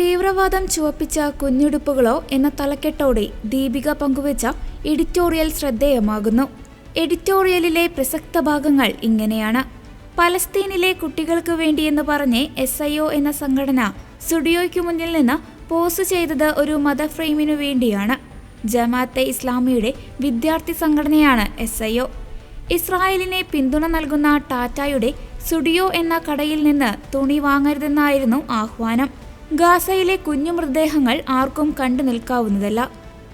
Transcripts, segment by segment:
തീവ്രവാദം ചുവപ്പിച്ച കുഞ്ഞുടുപ്പുകളോ എന്ന തലക്കെട്ടോടെ ദീപിക പങ്കുവച്ച എഡിറ്റോറിയൽ ശ്രദ്ധേയമാകുന്നു. എഡിറ്റോറിയലിലെ പ്രസക്ത ഭാഗങ്ങൾ ഇങ്ങനെയാണ്. പലസ്തീനിലെ കുട്ടികൾക്ക് വേണ്ടിയെന്ന് പറഞ്ഞ് SIO എന്ന സംഘടന സ്റ്റുഡിയോയ്ക്കു മുന്നിൽ നിന്ന് പോസ്റ്റ് ചെയ്തത് ഒരു മതഫ്രെയിമിനു വേണ്ടിയാണ്. ജമാഅത്തെ ഇസ്ലാമിയുടെ വിദ്യാർത്ഥി സംഘടനയാണ് SIO. ഇസ്രായേലിനെ പിന്തുണ നൽകുന്ന ടാറ്റയുടെ സ്റ്റുഡിയോ എന്ന കടയിൽ നിന്ന് തുണി വാങ്ങരുതെന്നായിരുന്നു ആഹ്വാനം. ഗാസയിലെ കുഞ്ഞു മൃതദേഹങ്ങൾ ആർക്കും കണ്ടു നിൽക്കാവുന്നതല്ല.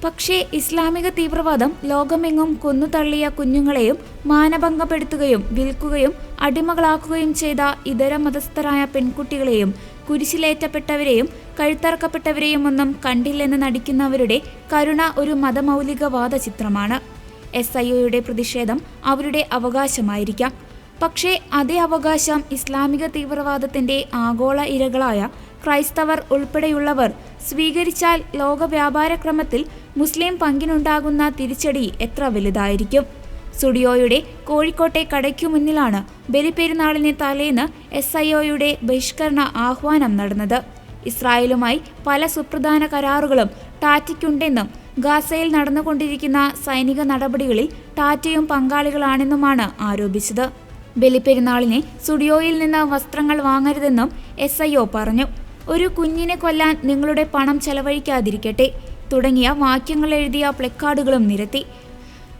പക്ഷേ ഇസ്ലാമിക തീവ്രവാദം ലോകമെങ്ങും കൊന്നുതള്ളിയ കുഞ്ഞുങ്ങളെയും മാനഭംഗപ്പെടുത്തുകയും വിൽക്കുകയും അടിമകളാക്കുകയും ചെയ്ത ഇതര മതസ്ഥരായ പെൺകുട്ടികളെയും കുരിശിലേറ്റപ്പെട്ടവരെയും കഴുത്തറക്കപ്പെട്ടവരെയും ഒന്നും കണ്ടില്ലെന്ന് നടിക്കുന്നവരുടെ കരുണ ഒരു മതമൗലികവാദ ചിത്രമാണ്. SIOയുടെ പ്രതിഷേധം അവരുടെ അവകാശമായിരിക്കാം. പക്ഷേ അതേ അവകാശം ഇസ്ലാമിക തീവ്രവാദത്തിന്റെ ആഗോള ഇരകളായ ക്രൈസ്തവർ ഉൾപ്പെടെയുള്ളവർ സ്വീകരിച്ചാൽ ലോക വ്യാപാരക്രമത്തിൽ മുസ്ലിം പങ്കിനുണ്ടാകുന്ന തിരിച്ചടി എത്ര വലുതായിരിക്കും. സ്റ്റുഡിയോയുടെ കോഴിക്കോട്ടെ കടയ്ക്കു മുന്നിലാണ് ബലിപ്പെരുന്നാളിന് തലേന്ന് SIOയുടെ ബഹിഷ്കരണ ആഹ്വാനം നടന്നത്. ഇസ്രായേലുമായി പല സുപ്രധാന കരാറുകളും ടാറ്റയ്ക്കുണ്ടെന്നും ഗാസയിൽ നടന്നുകൊണ്ടിരിക്കുന്ന സൈനിക നടപടികളിൽ ടാറ്റയും പങ്കാളികളാണെന്നുമാണ് ആരോപിച്ചത്. ബലിപ്പെരുന്നാളിന് സ്റ്റുഡിയോയിൽ നിന്ന് വസ്ത്രങ്ങൾ വാങ്ങരുതെന്നും SIO പറഞ്ഞു. ഒരു കുഞ്ഞിനെ കൊല്ലാൻ നിങ്ങളുടെ പണം ചെലവഴിക്കാതിരിക്കട്ടെ തുടങ്ങിയ വാക്യങ്ങൾ എഴുതിയ പ്ലക്കാർഡുകളും നിരത്തി.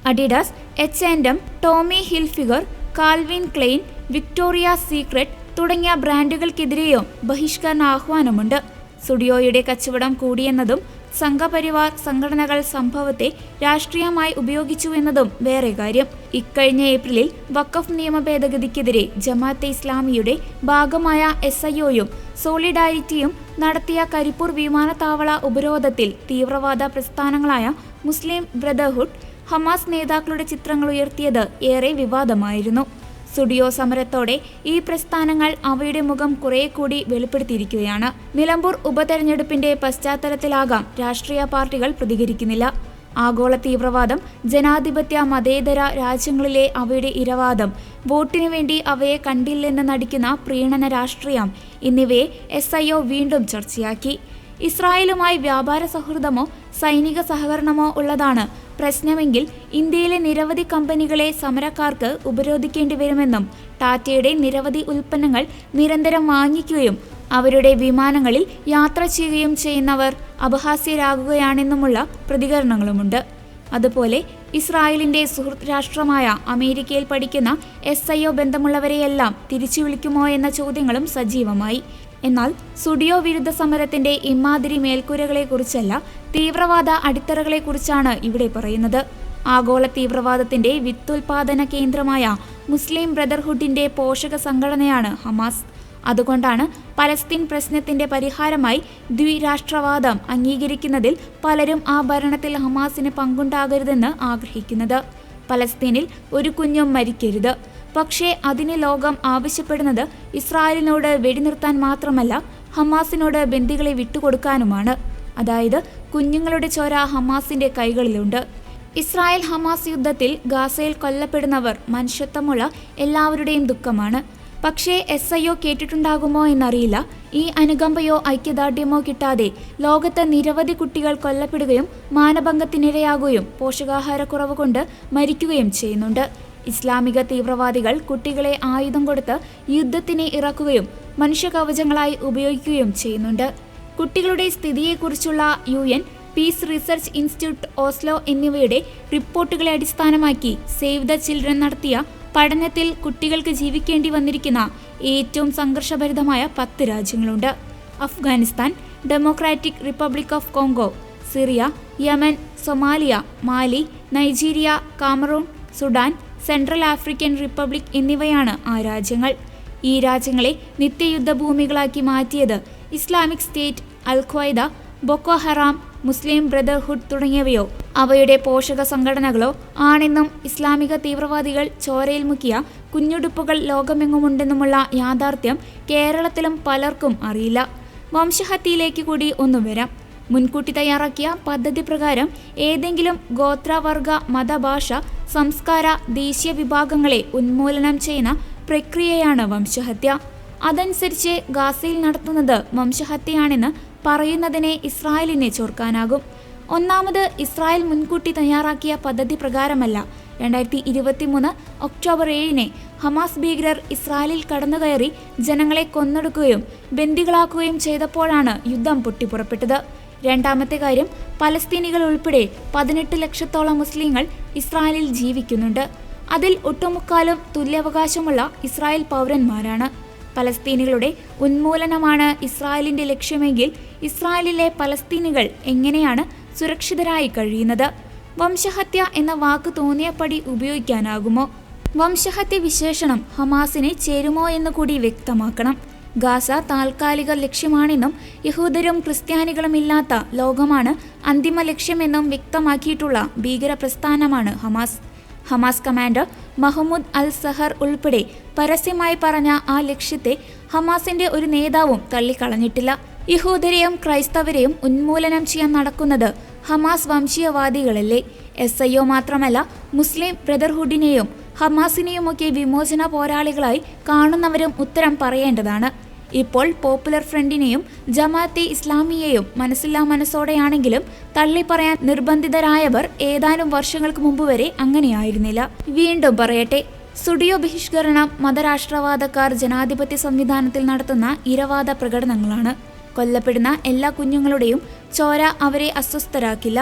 Adidas, H&M, Tommy Hilfiger, Calvin Klein, Victoria's Secret തുടങ്ങിയ ബ്രാൻഡുകൾക്കെതിരെയും ബഹിഷ്കരണ ആഹ്വാനമുണ്ട്. സ്റ്റുഡിയോയുടെ കച്ചവടം കൂടിയെന്നതും സംഘപരിവാർ സംഘടനകൾ സംഭവത്തെ രാഷ്ട്രീയമായി ഉപയോഗിച്ചുവെന്നതും വേറെ കാര്യം. ഇക്കഴിഞ്ഞ ഏപ്രിലിൽ വഖഫ് നിയമ ഭേദഗതിക്കെതിരെ ജമാഅത്തെ ഇസ്ലാമിയുടെ ഭാഗമായ SIOയും സോളിഡാരിറ്റിയും നടത്തിയ കരിപ്പൂർ വിമാനത്താവള ഉപരോധത്തിൽ തീവ്രവാദ പ്രസ്ഥാനങ്ങളായ മുസ്ലിം ബ്രദർഹുഡ്, ഹമാസ് നേതാക്കളുടെ ചിത്രങ്ങൾ ഉയർത്തിയത് ഏറെ വിവാദമായിരുന്നു. സ്റ്റുഡിയോ സമരത്തോടെ ഈ പ്രസ്ഥാനങ്ങൾ അവയുടെ മുഖം കുറെ കൂടി വെളിപ്പെടുത്തിയിരിക്കുകയാണ്. നിലമ്പൂർ ഉപതെരഞ്ഞെടുപ്പിന്റെ പശ്ചാത്തലത്തിലാകാം രാഷ്ട്രീയ പാർട്ടികൾ പ്രതികരിക്കുന്നില്ല. ആഗോള തീവ്രവാദം, ജനാധിപത്യ മതേതര രാജ്യങ്ങളിലെ അവയുടെ ഇരവാദം, വോട്ടിനു വേണ്ടി അവയെ കണ്ടില്ലെന്ന് നടിക്കുന്ന പ്രീണന രാഷ്ട്രീയം എന്നിവയെ SIO വീണ്ടും ചർച്ചയാക്കി. ഇസ്രായേലുമായി വ്യാപാര സൗഹൃദമോ സൈനിക സഹകരണമോ ഉള്ളതാണ് പ്രശ്നമെങ്കിൽ ഇന്ത്യയിലെ നിരവധി കമ്പനികളെ സമരക്കാർക്ക് ഉപരോധിക്കേണ്ടി വരുമെന്നും ടാറ്റയുടെ നിരവധി ഉൽപ്പന്നങ്ങൾ നിരന്തരം വാങ്ങിക്കുകയും അവരുടെ വിമാനങ്ങളിൽ യാത്ര ചെയ്യുകയും ചെയ്യുന്നവർ അപഹാസ്യരാകുകയാണെന്നുമുള്ള പ്രതികരണങ്ങളുമുണ്ട്. അതുപോലെ ഇസ്രായേലിന്റെ സുഹൃത്ത് രാഷ്ട്രമായ അമേരിക്കയിൽ പഠിക്കുന്ന SIO ബന്ധമുള്ളവരെയെല്ലാം തിരിച്ചു വിളിക്കുമോ എന്ന ചോദ്യങ്ങളും സജീവമായി. എന്നാൽ സ്റ്റുഡിയോ വിരുദ്ധ സമരത്തിന്റെ ഇമാതിരി മേൽക്കൂരകളെക്കുറിച്ചല്ല, തീവ്രവാദ അടിത്തറകളെക്കുറിച്ചാണ് ഇവിടെ പറയുന്നത്. ആഗോള തീവ്രവാദത്തിന്റെ വിത്തുൽപാദന കേന്ദ്രമായ മുസ്ലിം ബ്രദർഹുഡിന്റെ പോഷക സംഘടനയാണ് ഹമാസ്. അതുകൊണ്ടാണ് പലസ്തീൻ പ്രശ്നത്തിന്റെ പരിഹാരമായി ദ്വിരാഷ്ട്രവാദം അംഗീകരിക്കുന്നതിൽ പലരും ആ ഭരണത്തിൽ ഹമാസിന് പങ്കുണ്ടാകരുതെന്ന് ആഗ്രഹിക്കുന്നത്. പലസ്തീനിൽ ഒരു കുഞ്ഞും മരിക്കരുത്. പക്ഷേ അതിന് ലോകം ആവശ്യപ്പെടുന്നത് ഇസ്രായേലിനോട് വെടിനിർത്താൻ മാത്രമല്ല, ഹമാസിനോട് ബന്ദികളെ വിട്ടുകൊടുക്കാനുമാണ്. അതായത് കുഞ്ഞുങ്ങളുടെ ചോര ഹമാസിന്റെ കൈകളിലുണ്ട്. ഇസ്രായേൽ ഹമാസ് യുദ്ധത്തിൽ ഗാസയിൽ കൊല്ലപ്പെടുന്നവർ മനുഷ്യത്വമുള്ള എല്ലാവരുടെയും ദുഃഖമാണ്. പക്ഷേ SIO കേട്ടിട്ടുണ്ടാകുമോ എന്നറിയില്ല. ഈ അനുകമ്പയോ ഐക്യദാർഢ്യമോ കിട്ടാതെ ലോകത്ത് നിരവധി കുട്ടികൾ കൊല്ലപ്പെടുകയും മാനഭംഗത്തിനിരയാകുകയും പോഷകാഹാരക്കുറവ് കൊണ്ട് മരിക്കുകയും ചെയ്യുന്നുണ്ട്. ഇസ്ലാമിക തീവ്രവാദികൾ കുട്ടികളെ ആയുധം കൊടുത്ത് യുദ്ധത്തിന് ഇറക്കുകയും മനുഷ്യകവചങ്ങളായി ഉപയോഗിക്കുകയും ചെയ്യുന്നുണ്ട്. കുട്ടികളുടെ സ്ഥിതിയെക്കുറിച്ചുള്ള UN, peace research institute Oslo എന്നിവയുടെ റിപ്പോർട്ടുകളെ അടിസ്ഥാനമാക്കി സേവ് ദ ചിൽഡ്രൻ നടത്തിയ പഠനത്തിൽ കുട്ടികൾക്ക് ജീവിക്കേണ്ടി വന്നിരിക്കുന്ന ഏറ്റവും സംഘർഷഭരിതമായ 10 രാജ്യങ്ങളുണ്ട്. Afghanistan, democratic republic of Congo, Syria, Yemen, Somalia, Mali, Nigeria, Cameroon, Sudan, central African republic എന്നിവയാണ് ആ രാജ്യങ്ങൾ. ഈ രാജ്യങ്ങളെ നിത്യയുദ്ധഭൂമികളാക്കി മാറ്റിയത് Islamic State, al Qaeda, Boko Haram, Muslim Brotherhood തുടങ്ങിയവയോ അവയുടെ പോഷക സംഘടനകളോ ആണെന്നും ഇസ്ലാമിക തീവ്രവാദികൾ ചോരയിൽ മുക്കിയ കുഞ്ഞുടുപ്പുകൾ ലോകമെങ്ങുമുണ്ടെന്നുമുള്ള യാഥാർത്ഥ്യം കേരളത്തിലും പലർക്കും അറിയില്ല. വംശഹത്യയിലേക്ക് കൂടി ഒന്നു വരാം. മുൻകൂട്ടി തയ്യാറാക്കിയ പദ്ധതി പ്രകാരം ഏതെങ്കിലും ഗോത്രവർഗ മതഭാഷ സംസ്കാര ദേശീയ വിഭാഗങ്ങളെ ഉന്മൂലനം ചെയ്യുന്ന പ്രക്രിയയാണ് വംശഹത്യ. അതനുസരിച്ച് ഗാസയിൽ നടത്തുന്നത് വംശഹത്യയാണെന്ന് പറയുന്നതിനെ ഇസ്രായേലിനെ ചോർക്കാനാകും. ഒന്നാമത്, ഇസ്രായേൽ മുൻകൂട്ടി തയ്യാറാക്കിയ പദ്ധതി പ്രകാരമല്ല 2023 ഒക്ടോബർ 7 ഹമാസ് ഭീകരർ ഇസ്രായേലിൽ കടന്നുകയറി ജനങ്ങളെ കൊന്നൊടുക്കുകയും ബന്ദികളാക്കുകയും ചെയ്തപ്പോഴാണ് യുദ്ധം പൊട്ടിപ്പുറപ്പെട്ടത്. രണ്ടാമത്തെ കാര്യം, പലസ്തീനികൾ ഉൾപ്പെടെ 18 ലക്ഷത്തോളം മുസ്ലിങ്ങൾ ഇസ്രായേലിൽ ജീവിക്കുന്നുണ്ട്. അതിൽ ഒട്ടുമുക്കാലും തുല്യാവകാശമുള്ള ഇസ്രായേൽ പൗരന്മാരാണ്. പലസ്തീനികളുടെ ഉന്മൂലനമാണ് ഇസ്രായേലിന്റെ ലക്ഷ്യമെങ്കിൽ ഇസ്രായേലിലെ പലസ്തീനികൾ എങ്ങനെയാണ് സുരക്ഷിതരായി കഴിയുന്നത്? വംശഹത്യ എന്ന വാക്ക് തോന്നിയപടി ഉപയോഗിക്കാനാകുമോ? വംശഹത്യ വിശേഷണം ഹമാസിനെ ചേരുമോ എന്ന് കൂടി വ്യക്തമാക്കണം. ഗാസ താൽക്കാലിക ലക്ഷ്യമാണെന്നും യഹൂദരും ക്രിസ്ത്യാനികളും ഇല്ലാത്ത ലോകമാണ് അന്തിമ ലക്ഷ്യമെന്നും വ്യക്തമാക്കിയിട്ടുള്ള ഭീകര പ്രസ്ഥാനമാണ് ഹമാസ്. ഹമാസ് കമാൻഡർ മഹ്മൂദ് അൽ സഹർ ഉൾപ്പെടെ പരസ്യമായി പറഞ്ഞ ആ ലക്ഷ്യത്തെ ഹമാസിന്റെ ഒരു നേതാവും തള്ളിക്കളഞ്ഞിട്ടില്ല. യഹൂദരെയും ക്രൈസ്തവരെയും ഉന്മൂലനം ചെയ്യാൻ നടക്കുന്നത് ഹമാസ് വംശീയവാദികളല്ലേ? SIO മാത്രമല്ല, മുസ്ലിം ബ്രദർഹുഡിനെയും ഹമാസിനെയുമൊക്കെ വിമോചന പോരാളികളായി കാണുന്നവരും ഉത്തരം പറയേണ്ടതാണ്. ഇപ്പോൾ പോപ്പുലർ ഫ്രണ്ടിനെയും ജമാഅത്തെ ഇസ്ലാമിയെയും മനസ്സില്ലാ മനസ്സോടെയാണെങ്കിലും തള്ളിപ്പറയാൻ നിർബന്ധിതരായവർ ഏതാനും വർഷങ്ങൾക്ക് മുമ്പ് വരെ അങ്ങനെയായിരുന്നില്ല. വീണ്ടും പറയട്ടെ, സ്റ്റുഡിയോ ബഹിഷ്കരണം മതരാഷ്ട്രവാദക്കാർ ജനാധിപത്യ സംവിധാനത്തിൽ നടത്തുന്ന ഇരവാദ പ്രകടനങ്ങളാണ്. കൊല്ലപ്പെടുന്ന എല്ലാ കുഞ്ഞുങ്ങളുടെയും ചോര അവരെ അസ്വസ്ഥരാക്കില്ല.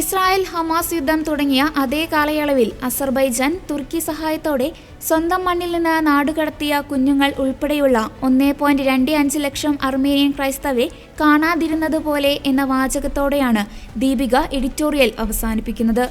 ഇസ്രായേൽ ഹമാസ് യുദ്ധം തുടങ്ങിയ അതേ കാലയളവിൽ അസർബൈജാൻ തുർക്കി സഹായത്തോടെ സ്വന്തം മണ്ണിൽ നിന്ന് നാടുകടത്തിയ കുഞ്ഞുങ്ങൾ ഉൾപ്പെടെയുള്ള 1.25 ലക്ഷം അർമേനിയൻ ക്രൈസ്തവരെ കാണാതിരുന്നതുപോലെ എന്ന വാചകത്തോടെയാണ് ദീപിക എഡിറ്റോറിയൽ അവസാനിപ്പിക്കുന്നത്.